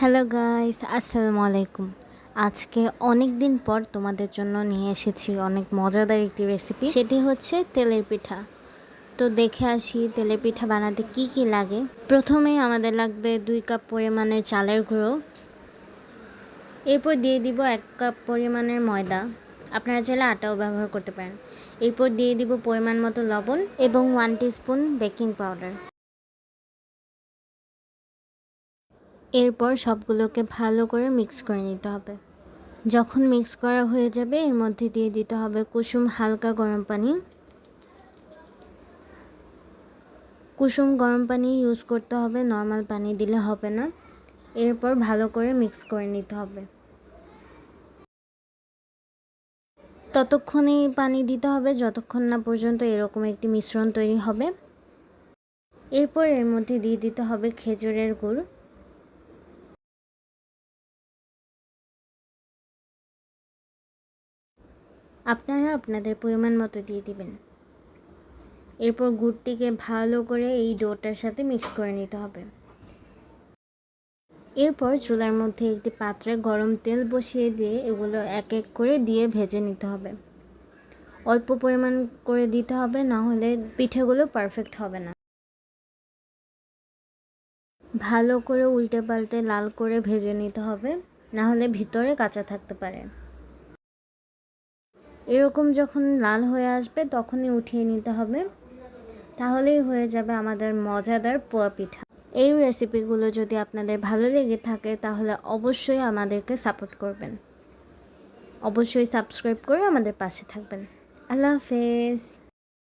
Hello guys, আসসালামু আলাইকুম। আজকে অনেক দিন পর তোমাদের জন্য নিয়ে এসেছি অনেক মজাদার একটি রেসিপি। সেটি হচ্ছে তেলের পিঠা। তো দেখে আসি তেলের পিঠা বানাতে কি কি লাগে। প্রথমেই আমাদের লাগবে 2 কাপ পরিমাণের চালের গুঁড়ো। এরপর দিয়ে দিব 1 কাপ পরিমাণের ময়দা। আপনারা চাইলে আটাও ব্যবহার করতে পারেন। এরপর দিয়ে দিব পরিমাণ মতো লবণ এবং 1 টিস্পুন বেকিং পাউডার। এরপর সবগুলোকে ভালো করে মিক্স করে নিতে হবে। যখন মিক্স করা হয়ে যাবে এর মধ্যে দিয়ে দিতে হবে কুসুম হালকা গরম পানি। কুসুম গরম পানি ইউজ করতে হবে, নর্মাল পানি দিলে হবে না। এরপর ভালো করে মিক্স করে নিতে হবে। ততক্ষণেই পানি দিতে হবে যতক্ষণ না পর্যন্ত এরকম একটি মিশ্রণ তৈরি হবে। এরপর এর মধ্যে দিয়ে দিতে হবে খেজুরের গুড়। আপনারা আপনাদের পরিমাণ মতো দিয়ে দিবেন। এরপর গুড়টিকে ভালো করে এই ডোটার সাথে মিক্স করে নিতে হবে। এরপর চুলার মধ্যে একটি পাত্রে গরম তেল বসিয়ে দিয়ে এগুলো এক এক করে দিয়ে ভেজে নিতে হবে। অল্প পরিমাণ করে দিতে হবে, না হলে পিঠেগুলো পারফেক্ট হবে না। ভালো করে উল্টে পাল্টে লাল করে ভেজে নিতে হবে, না হলে ভিতরে কাঁচা থাকতে পারে। এরকম যখন লাল হয়ে আসবে তখনই উঠিয়ে নিতে হবে। তাহলেই হয়ে যাবে আমাদের মজাদার পোয়া পিঠা। এই রেসিপিগুলো যদি আপনাদের ভালো লেগে থাকে তাহলে অবশ্যই আমাদেরকে সাপোর্ট করবেন। অবশ্যই সাবস্ক্রাইব করে আমাদের পাশে থাকবেন। আল্লাহ হাফেজ।